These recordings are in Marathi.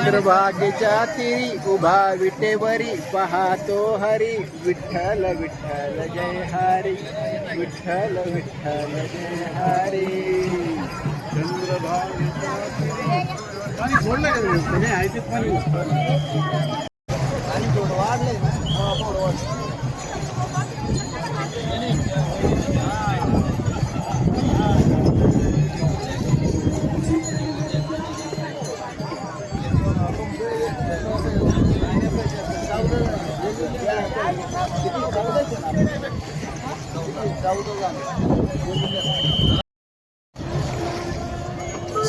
चंद्रभागेच्या तीरी उभा विटेवरी पाहतो हरी विठ्ठल विठ्ठल जय हरी विठ्ठल विठ्ठल जय हरी चंद्रभागेच्या तीरी पाणी सोडलं का त्याने आहे ते पाणी थोडं वाढलंय ना थोडं वाढलं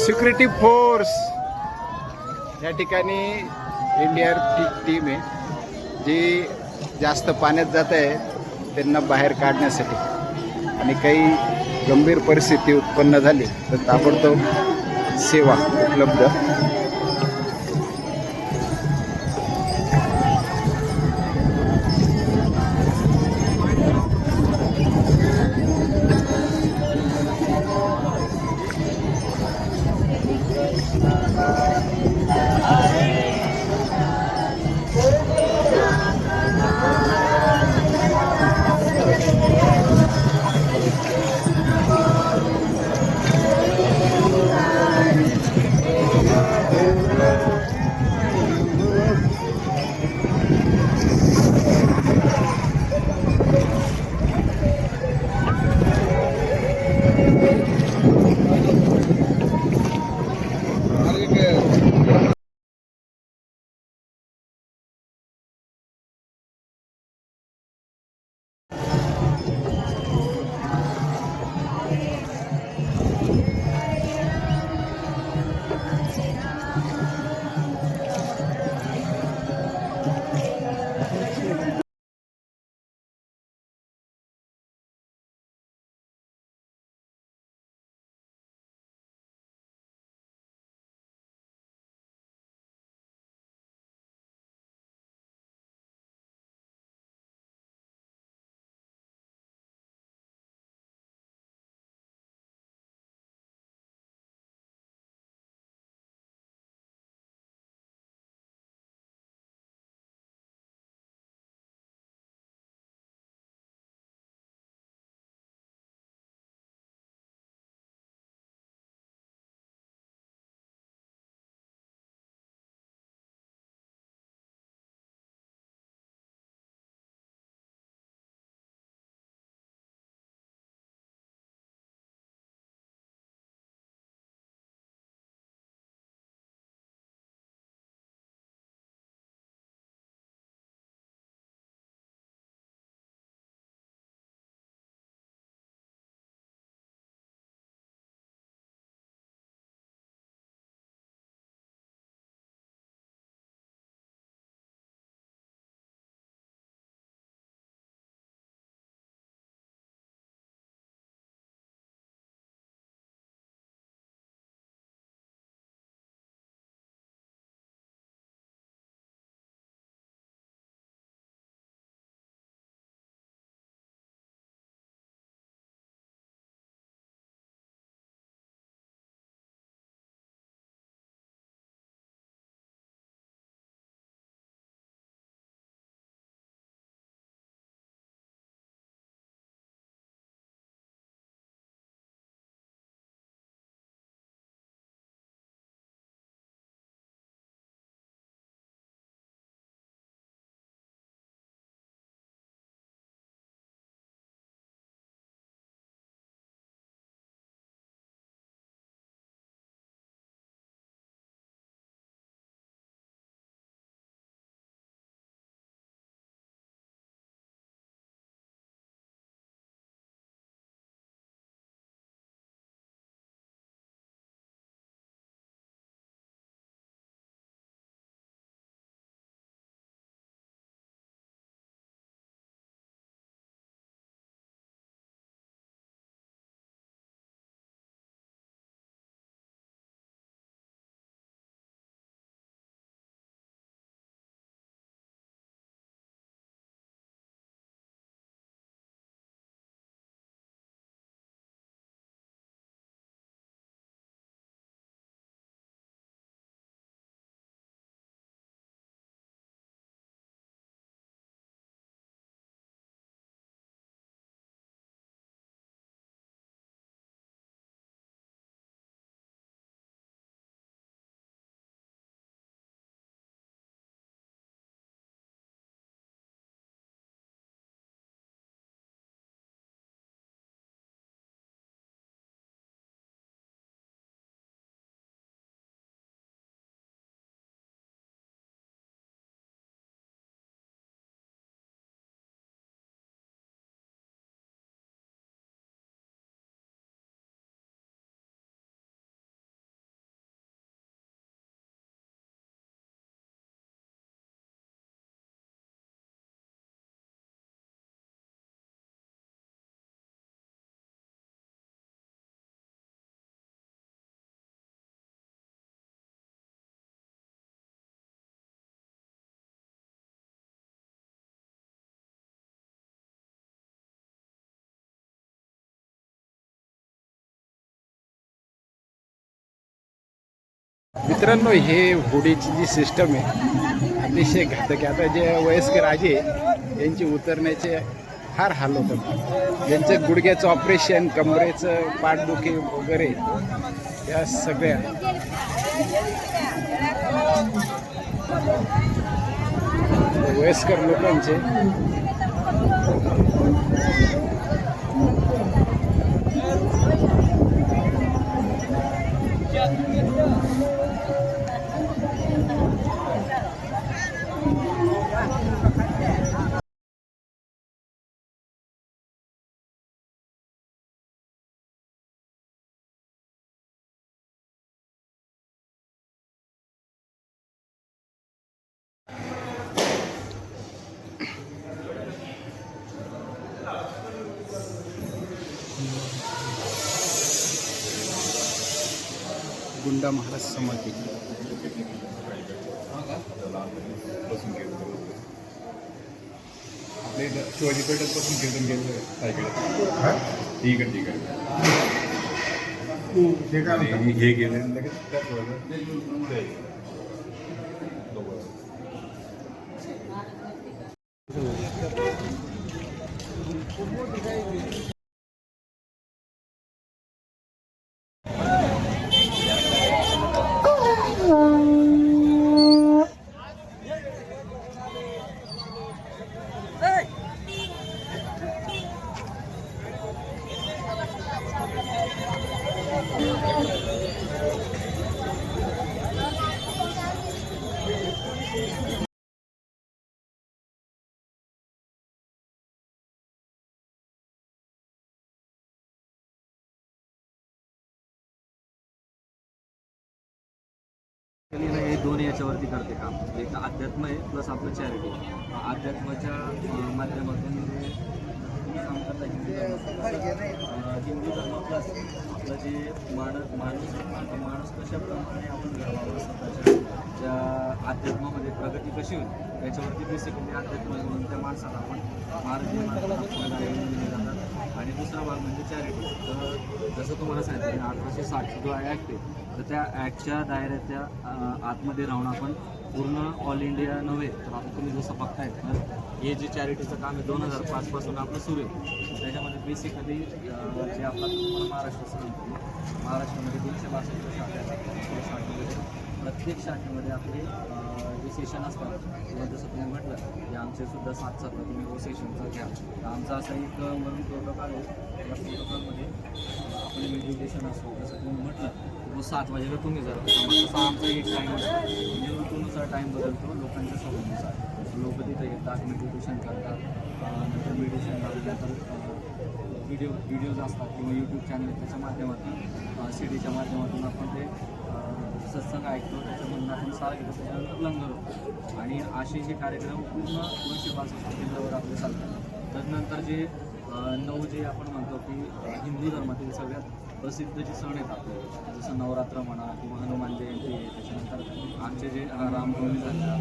सिक्युरिटी फोर्स या ठिकाणी एनडीआरएफ टीम आहे जी जास्त पाण्यात जात आहे त्यांना बाहेर काढण्यासाठी आणि काही गंभीर परिस्थिती उत्पन्न झाली तर ताबडतोब सेवा उपलब्ध मित्रांनो, हे होडीची जी सिस्टम आहे अतिशय घातक आहे. आता जे वयस्कर आजी आहे यांची उतरण्याचे फार हाल होतात. ज्यांचं गुडघ्याचं ऑपरेशन, कमरेचं पाठदुखी वगैरे या सगळ्या वयस्कर लोकांचे गुंडा महाराज समाधी. आपल्या इथं शिवाजी पेठेपासून कीर्तन गेलं सायकडे ठीक आहे हे गेले लगेच त्याच हे दोन याच्यावरती करते काम. एक अध्यात्म आहे प्लस आपलं चॅरिटी. अध्यात्माच्या माध्यमातून म्हणजे काम करता हिंदू धर्म प्लस आपलं जे माणूस कशाप्रमाणे आपण घडवावं, स्वतःच्या ज्या अध्यात्मामध्ये प्रगती कशी होईल याच्यावरती बेसिकली अध्यात्म म्हणून त्या माणसाला आपण दिले जातात. आणि दुसरा भाग म्हणजे चॅरिटी. तर जसं तुम्हाला सांगितलं 1860 जो ॲक्ट आहे तर त्या ॲक्टच्या दायऱ्याच्या आतमध्ये राहून आपण पूर्ण ऑल इंडिया नव्हे तर आता तुम्ही जसं बघताय तर हे जे चॅरिटीचं काम आहे 2005 पासून आपलं सुरू आहे. त्याच्यामध्ये बेसिकली जे आपला महाराष्ट्र महाराष्ट्रामध्ये 262 शाखा आहेत. प्रत्येक शाखेमध्ये आपले जे सेशन असतात किंवा जसं तुम्ही म्हटलं की आमचे सुद्धा 7 तुम्ही हो सेशनचा घ्या. तर आमचा असा एक वरून प्रोटोकॉल आहे. त्या प्रोटोकॉलमध्ये आपले मेडिटेशन असतो जसं तुम्ही म्हटलं तो 7 वाजेला तुम्ही जर तसा आमचा एक टाईम असतो म्हणजे ऋतूनुसार टाईम बदलतो लोकांच्या सवयीनुसार. लोक तिथे येतात, मेडिटेशन करतात. नंतर मेडिटेशन झाल्यानंतर व्हिडिओज असतात किंवा यूट्यूब चॅनल त्याच्या माध्यमातून सीडीच्या माध्यमातून आपण ते सत्संग ऐकतो. त्याच्यामधून आपण सारा घेतो, त्याच्यानंतर लंगर होतो. आणि असे हे कार्यक्रम पूर्ण 262 केंद्रावर आपले चालतात. त्यानंतर जे 9 जे आपण म्हणतो की हिंदू धर्मातील सगळ्यात प्रसिद्ध जे सण आहेत आपले जसं नवरात्र म्हणा किंवा हनुमान जयंती आहे. त्याच्यानंतर आमचे जे रामनवमी झाल्या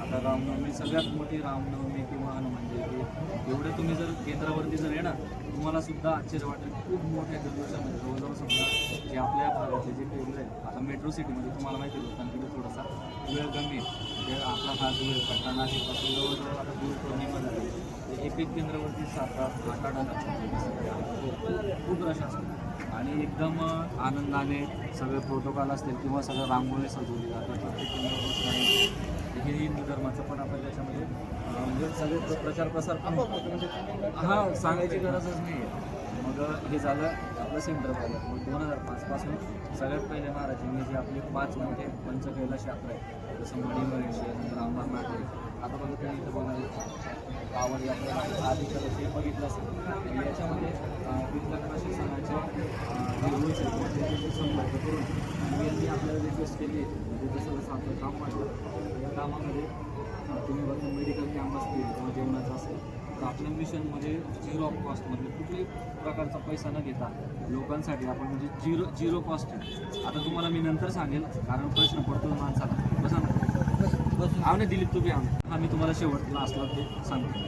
आता रामनवमी सगळ्यात मोठी रामनवमी किंवा हनुमान जयंती एवढे तुम्ही जर केंद्रावरती जर येणार तुम्हाला सुद्धा आश्चर्य वाटेल. खूप मोठ्या दिवसामध्ये जवळजवळ समजा जे आपल्या भागातले जे केंद्र आहे आता मेट्रो सिटीमध्ये तुम्हाला माहिती आहे लोकांकडे थोडासा वेळ कमी आहे. म्हणजे आपला हा जो पट्टा नाशिकपासून जवळजवळ आता गुरुपौर्णिमा झाली एक केंद्रावरती 7-8 खूप रश असतो. आणि एकदम आनंदाने सगळे प्रोटोकॉल असतील किंवा सगळं रांगोळी सजवली जातात प्रत्येक केंद्रावर. हे हिंदू धर्माचं पण आपण त्याच्यामध्ये म्हणजे सगळे प्रचार प्रसार पण हां सांगायची गरजच नाही आहे. मग हे झालं आपलं सेंटर झालं. मग 2005 पासून सगळ्यात पहिले महाराजांनी जे आपले 5 मोठे पंचकैलास यात्रा आहे जसं मणिमहेश नंतर अमरनाथ आहे. आता बघा तुम्ही इथं बघायला पावन यात्रा आधी तर ते बघितलं असेल. याच्यामध्ये तिथल्या प्रशासनाचे जे रूल्स आहेत त्याचे संपर्क करून आणि यांनी आपल्याला रिक्वेस्ट केली म्हणजे जसं जसं आपलं काम वाटलं या कामामध्ये तुम्ही बघा मेडिकल कॅम्प असतील किंवा जेवणाचं असेल तर आपल्या मिशनमध्ये 0 ऑफ कॉस्टमध्ये कुठल्याही प्रकारचा पैसा न घेता लोकांसाठी आपण म्हणजे झिरो कॉस्ट आहे. आता तुम्हाला मी नंतर सांगेल कारण प्रश्न पडतो माणसाला बसा ना आव नाही दिलीप तुम्ही मी तुम्हाला शेवट लास्टला ते सांगतो.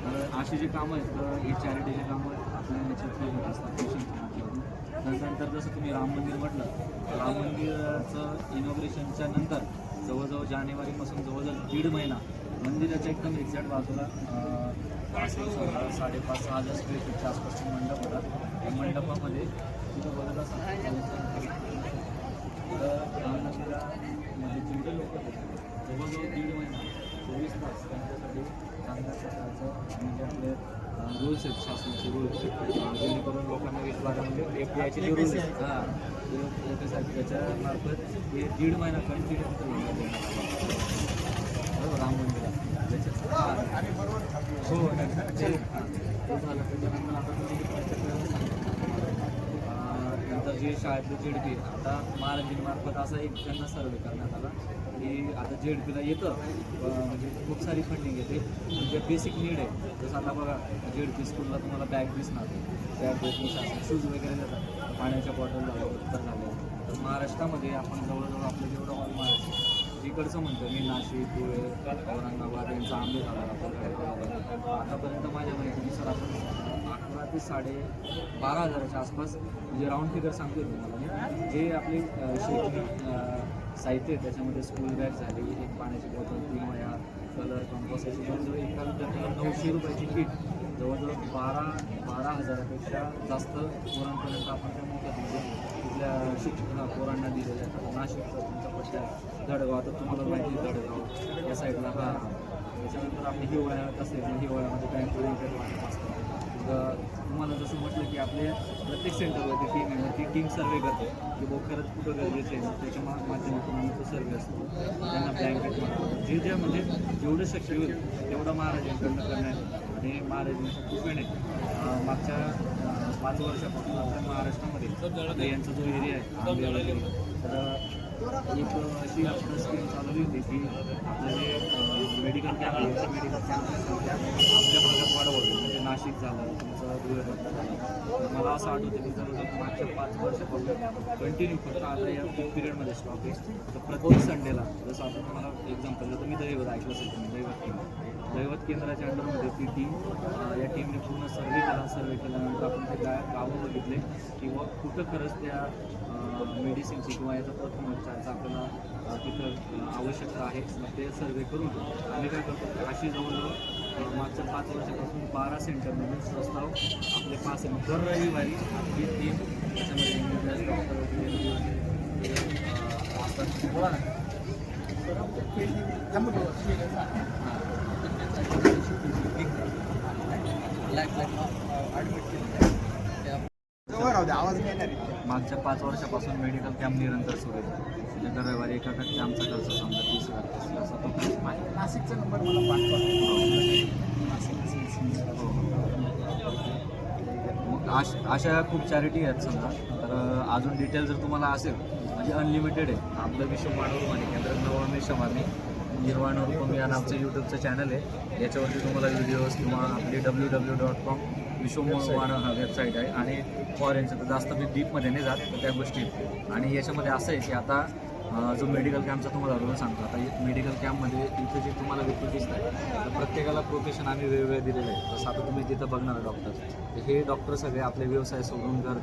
तर अशी जी कामं आहेत तर ही चॅरिटीची कामं आपल्या याच्यातली होत असतात मिशनच्या माध्यमातून. त्यानंतर जसं तुम्ही राम मंदिर म्हटलं, राम मंदिराचं इनॉग्रेशनच्या नंतर जवळजवळ जानेवारीपासून जवळजवळ 1.5 महिना मंदिराच्या एकदम एक्झॅक्ट बाजूला असेल 5,500-6,000 स्क्वेअर फीटच्या आसपास मंडप होता. त्या मंडपामध्ये तिथं बघत असाल तर राम मंदिरामध्ये जेवढे लोक होते जवळजवळ 1.5 महिना 24 तास त्यांच्यासाठी चांगल्या प्रकारचं म्हणजे आपले रूल्स आहेत, शासनाचे रूल्स, जेणेकरून लोकांना विश्वासामध्ये FDIचे जे रूल्स आहेत त्याच्यासाठी त्याच्यामार्फत हे 1.5 महिना कंटिन्यू राम मंदिरात हो ते झालं. त्याच्यानंतर आता नंतर जे शाळेतले ZP आता महाराजांमार्फत असा एक त्यांना सर्वे करण्यात आला की आता ZPला येतं म्हणजे खूप सारी फंडिंग येते, म्हणजे बेसिक नीड आहे. जसं आता बघा ZP स्कूलला तुम्हाला बॅग दिसणार, बॅग देत शासन, शूज वगैरे देतात, पाण्याच्या बॉटल झाल्या तर झाल्या. तर महाराष्ट्रामध्ये आपण जवळजवळ आपलं जेवढं ऑल महाराष्ट्र इकडचं म्हणतो मी नाशिक, धुळे, औरंगाबाद यांचा आंबे झाला आतापर्यंत माझ्या माहितीनुसार आपण 11 ते 12,500च्या आसपास म्हणजे राऊंड फिगर सांगतो तुम्हाला मी, जे आपले शैक्षणिक साहित्य आहे त्याच्यामध्ये स्कूल बॅग झाली, एक पाण्याची बॉटल, 3 वह्या, कलर, कंपास अशी जवळजवळ एका विद्यार्थ्याला 900 रुपयाची किट जवळजवळ 12,000पेक्षा जास्त पोरांपर्यंत आपण त्या मोठ्यात म्हणजे तिथल्या पोरांना दिलेल्या आहेत. नाशिकचा तुमचा पट्ट्या जळगाव, आता तुम्हाला माहिती आहे जळगाव या साईडला हा. त्याच्यानंतर आपली हिवाळ्यात असेल हिवाळ्यामध्ये बँक असतं. तुम्हाला जसं म्हटलं की आपल्या प्रत्येक सेंटरवरती टीम आहे, ती टीम सर्वे करते की बुवा खरंच कुठं गरजेचं आहे, त्याच्या माध्यमातून आम्ही तो सर्वे असतो. त्यांना ब्लँकेट म्हणतो, जे म्हणजे जेवढं शक्य होईल तेवढं महाराजांकडनं करण्यात आणि महाराजांचं खूप आहे. मागच्या 5 वर्षापासून आपल्या महाराष्ट्रामध्ये यांचा जो एरिया आहे आंबे वगैरे, तर एक अशी आपण स्कीम चालवली होती की आपलं जे मेडिकल कॅम्प आहे मेडिकल कॅम्प आपल्या भागात वाढवलं, म्हणजे नाशिक झालं, तुमचं धुळे झालं. मला असं आठवतं की जवळजवळ मागच्या 5 वर्षापासून कंटिन्यू फक्त आता या पीक पिरियडमध्ये स्टॉक आहे. तर प्रत्येक संडेला जसं आता तुम्हाला एक्झाम्पल देतो, मी दैवत ऐकलं असेल तुम्ही दैवत केंद्राच्या अंडरमध्ये ती टीम या टीमने पूर्ण सर्वे केला. सर्वे केल्यानंतर आपण ते गावं बघितले किंवा कुठं खरंच त्या मेडिसिनची किंवा याचा प्रथम उपचाराचा आपल्याला तिथं आवश्यकता आहे. मग ते सर्वे करून आम्ही काय करतो, अशी जवळजवळ मागच्या 5 वर्षापासून 12 सेंटरमधून प्रस्ताव आपले पास आहे. दर रविवारी ही टीम त्याच्यामध्ये बोला ना मागच्या 5 वर्षापासून मेडिकल कॅम्प निरंतर सुरू आहे. म्हणजे दर रविवारी एका कॅम्पचा खर्च समजा 30,000 असा तो नाशिकचा नंबर मला मग अशा खूप चॅरिटी आहेत समजा. तर अजून डिटेल जर तुम्हाला असेल म्हणजे अनलिमिटेड आहे. आपलं विश्व मानव माने केंद्र नवमी शमानी निर्वाण रूपम या नामचं यूट्यूबचं चॅनल आहे. याच्यावरती तुम्हाला व्हिडिओज किंवा आपली www.com विश्वमानव हा वेबसाईट आहे. आणि फॉरेनचं तर जास्त मी डीपमध्ये नाही जात तर त्या गोष्टी. आणि याच्यामध्ये असं आहे की आता जो मेडिकल कॅम्पचा तुम्हाला रोल सांगतो, आता मेडिकल कॅम्पमध्ये इथे जे तुम्हाला व्यक्ती दिसत आहे तर प्रत्येकाला प्रोफेशन आम्ही वेगवेगळे दिलेलं आहे. जसं आता तुम्ही जिथं बघणार डॉक्टर, हे डॉक्टर सगळे आपले व्यवसाय सोडून घर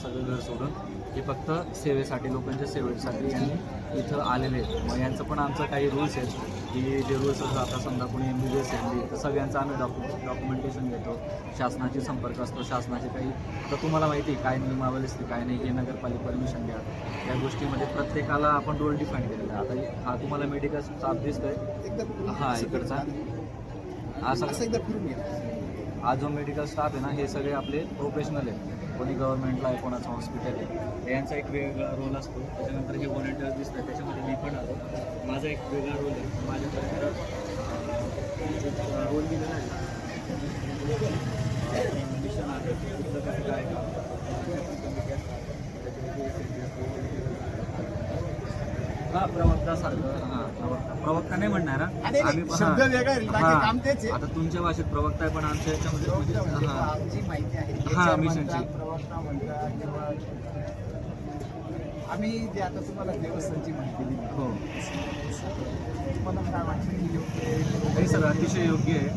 सगळं घर सोडून हे फक्त सेवेसाठी लोकांच्या सेवेसाठी यांनी इथं आलेले आहेत. मग यांचं पण आमचं काही रूल्स आहेत की जे रूल्स आता समजा कोणी MBBS MD तर सगळ्यांचं आम्ही डॉक्युमेंटेशन घेतो. शासनाची संपर्क असतो, शासनाचे काही तर तुम्हाला माहिती काय नियमावली असते काय नाही, हे नगरपालिका परमिशन घ्या, या गोष्टीमध्ये प्रत्येकाला आपण रोल डिफाईन केलेला आहे. आता हा तुम्हाला मेडिकल स्टाफ दिसतोय हा इकडचा असं एकदा फिरून घ्या. हा जो मेडिकल स्टाफ आहे ना हे सगळे आपले प्रोफेशनल आहेत. कोणी गव्हर्नमेंटला आहे, कोणाचं हॉस्पिटल आहे, यांचा एक वेगळा रोल असतो. त्याच्यानंतर हे व्हॉलेंटियर्स दिसतात त्याच्यामध्ये मी पण आलो, माझा एक वेगळा रोल आहे. माझ्याकडे रोल दिलेला आहे, मिशन आहे कुठलं कसं काय हां प्रवक्ता सारखं. हां प्रवक्ता नाही म्हणणार आम्ही आता तुमच्या भाषेत प्रवक्ता आहे पण आमच्या याच्यामध्ये हां मिशनची आम्ही जे आता तुम्हाला देवस्थानची माहिती दिली हो तुम्हाला काय वाटतं की योग्य आहे? हे सगळं अतिशय योग्य आहे.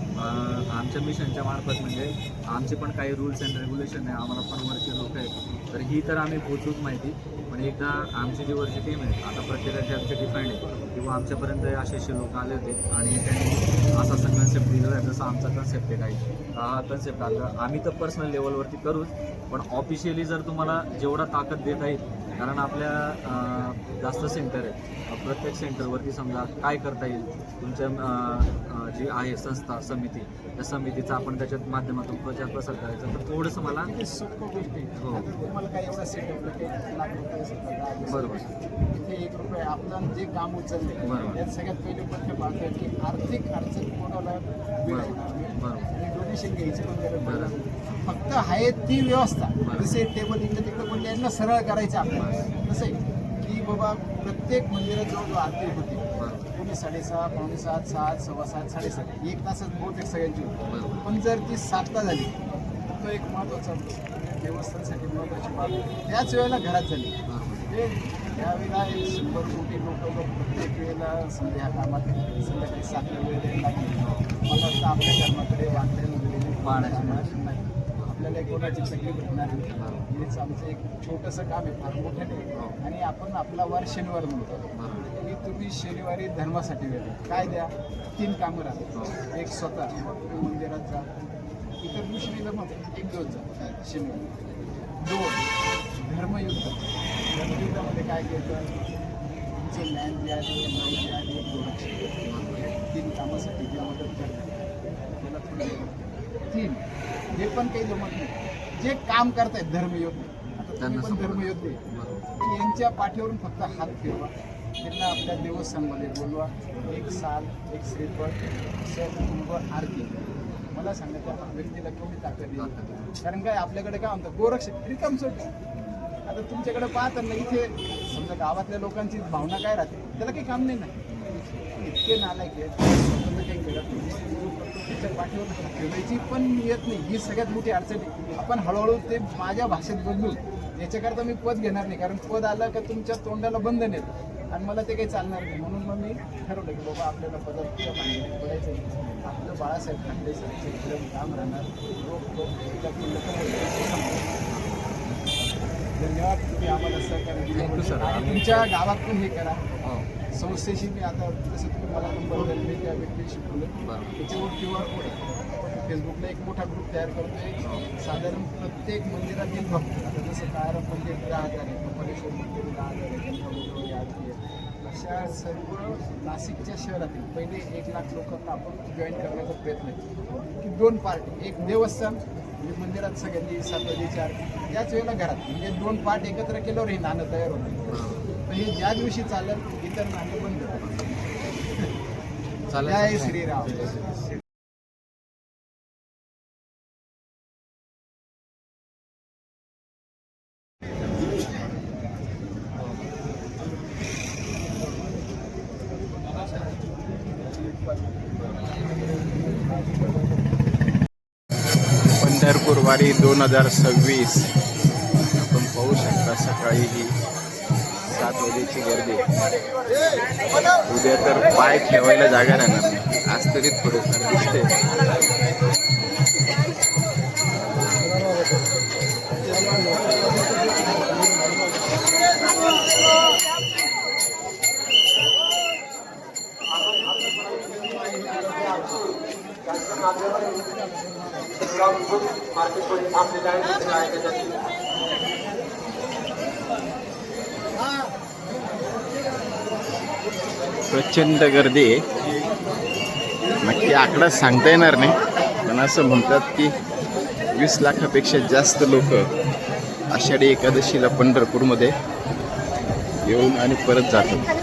आमच्या मिशनच्या मार्फत म्हणजे आमचे पण काही रूल्स अँड रेग्युलेशन आहे, आम्हाला पण वरचे लोक आहेत, तर ही तर आम्ही पोचूच माहिती. पण एकदा आमची जी वरची टीम आहे, आता प्रत्येकाचे आमचे डिफाईंड आहे किंवा आमच्यापर्यंत असे लोक आले होते आणि त्यांनी असा कन्सेप्ट दिलेला आहे, जसं आमचा कन्सेप्ट आहे काही हा कन्सेप्ट आता आम्ही तर पर्सनल लेवलवरती करूच, पण ऑफिशियली जर तुम्हाला जेवढा ताकद देता येईल, कारण आपल्या जास्त सेंटर आहे, प्रत्येक सेंटरवरती समजा काय करता येईल तुमच्या जी आहे संस्था समिती, त्या समितीचा आपण त्याच्यात माध्यमातून प्रचार प्रसार करायचा, तर थोडंसं मला ते सोपं गोष्ट आहे. हो. आता तुम्हाला काय एवढा सेटअपला काही लाख रुपये असेल तर 10 बरोबर. इथे 1 रुपये आपलं जे काम उचलले बरोबर. यात सगळ्यात पहिले पथ्य पाहतोय की आर्थिक अडचण कोणाला वेळ आहे ना, वेळ. बरोबर. आणि डोनेशन घ्यायची पण गरज बरोबर. नाही. फक्त आहे ती व्यवस्था, जसे टेबल इकडे तिकडे पण त्यांना सरळ करायचं आपल्याला. कसं आहे की बाबा प्रत्येक मंदिरात जवळ आरती होती, कोणी 6:30, पावणे 7, 7, 7:15, 7:30 1 तासात बहुतेक सगळ्यांची होती. पण जर ती 7ला झाली तर तो एक महत्त्वाचा देवस्थानासाठी महत्त्वाची बाब त्याच वेळेला घरात झाली. म्हणजे त्यावेळेला 100 कोटी लोक प्रत्येक वेळेला संध्या कामात संध्याकाळी 7ला वेळ द्यायला लागली. मला वाटतं आपल्या धर्माकडे वाटण्यामध्ये पाहण्याची नाही, आपल्याला कोणाची तकलीफ भेटणार नाही. हेच आमचं एक छोटंसं काम आहे, फार मोठं नाही. आणि आपण आपला वार शनिवार म्हणतो की तुम्ही शनिवारी धर्मासाठी वेळ द्या. काय द्या? 3 कामं राहतात. एक स्वतः तुम्ही मंदिरात जा, इतर दिवशी मग 1 दिवस जा शनिवारी. 2 धर्मयुद्ध. धर्मयुद्धामध्ये काय घेतं? तुमचं ज्ञान जे आहे, माहिती आहे, प्रोडक्शन 3 कामासाठी जे मदत करतात त्याला थोडं 3 जे पण काही जमत नाही, जे काम करतायत धर्मयोद्धे, आता तुम्ही पण धर्मयोद्धे, यांच्या पाठीवरून फक्त हात फिरवा, त्यांना आपल्या देवस्थानमध्ये बोलवा, 1 साल 1 श्रीफळ कुटुंब आरती. मला सांगा त्या व्यक्तीला केवढी ताकद येईल. कारण काय आपल्याकडे काय म्हणतात गोरक्ष रिकाम सोड. आता तुमच्याकडे पाहताना इथे समजा गावातल्या लोकांची भावना काय राहते, त्याला काही काम नाही ना, इतके नालायक आहेत, स्वतंत्र काही करत नाही, त्याच्या पाठीवर ठेवायची पण येत नाही. ही सगळ्यात मोठी अडचण आहे. आपण हळूहळू ते माझ्या भाषेत बदलून याच्याकरता मी पद घेणार नाही, कारण पद आलं का तुमच्या तोंडाला बंधन येतं आणि मला ते काही चालणार नाही. म्हणून मग मी ठरवलं की बाबा आपल्याला पदाच्या मांडणीत पडायचं आहे. आपलं बाळासाहेब खांडेसरांचं इकडे काम राहणार. धन्यवाद, तुम्ही आम्हाला सहकार्य दिलं. सर. आणि तुमच्या गावात पण हे करा. संस्थेशी मी आता जसं तुम्ही मला नंबर दिला, मी त्या व्यक्तीशी बोललो, त्याच्यावर QR कोड आहे. फेसबुकला एक मोठा ग्रुप तयार करतोय. साधारण प्रत्येक मंदिरातील भक्त, आता जसं कायरम मंदिर 10,000 आहे, कपालेश्वर मंदिर 10,000 आहे, गणपती आरती आहे, अशा सर्व नाशिकच्या शहरातील पहिले 1 लाख लोकांना आपण जॉईन करण्याचा प्रयत्न आहे की 2 पार्ट, एक देवस्थान म्हणजे मंदिरात सगळ्यांनी 7 वाजेची आरती, त्याच वेळेला घरात, म्हणजे 2 पार्ट एकत्र केल्यावर हे नाणं तयार होतं. तर हे ज्या दिवशी चालेल इतर नाणं बंद चालेल. जय श्रीराम. पंढरपूर वारी 2026 आपण पाहू शकता. सकाळी ही 7 वाजेची गर्दी. उद्या तर पाय ठेवायला जागा राहणार नाही. आज तरी थोडंफार दिसते. प्रचंड गर्दी आहे. नक्की आकडा सांगता येणार नाही, पण असं म्हणतात की 20 लाखापेक्षा जास्त लोक आषाढी एकादशीला पंढरपूरमध्ये येऊन आणि परत जातात.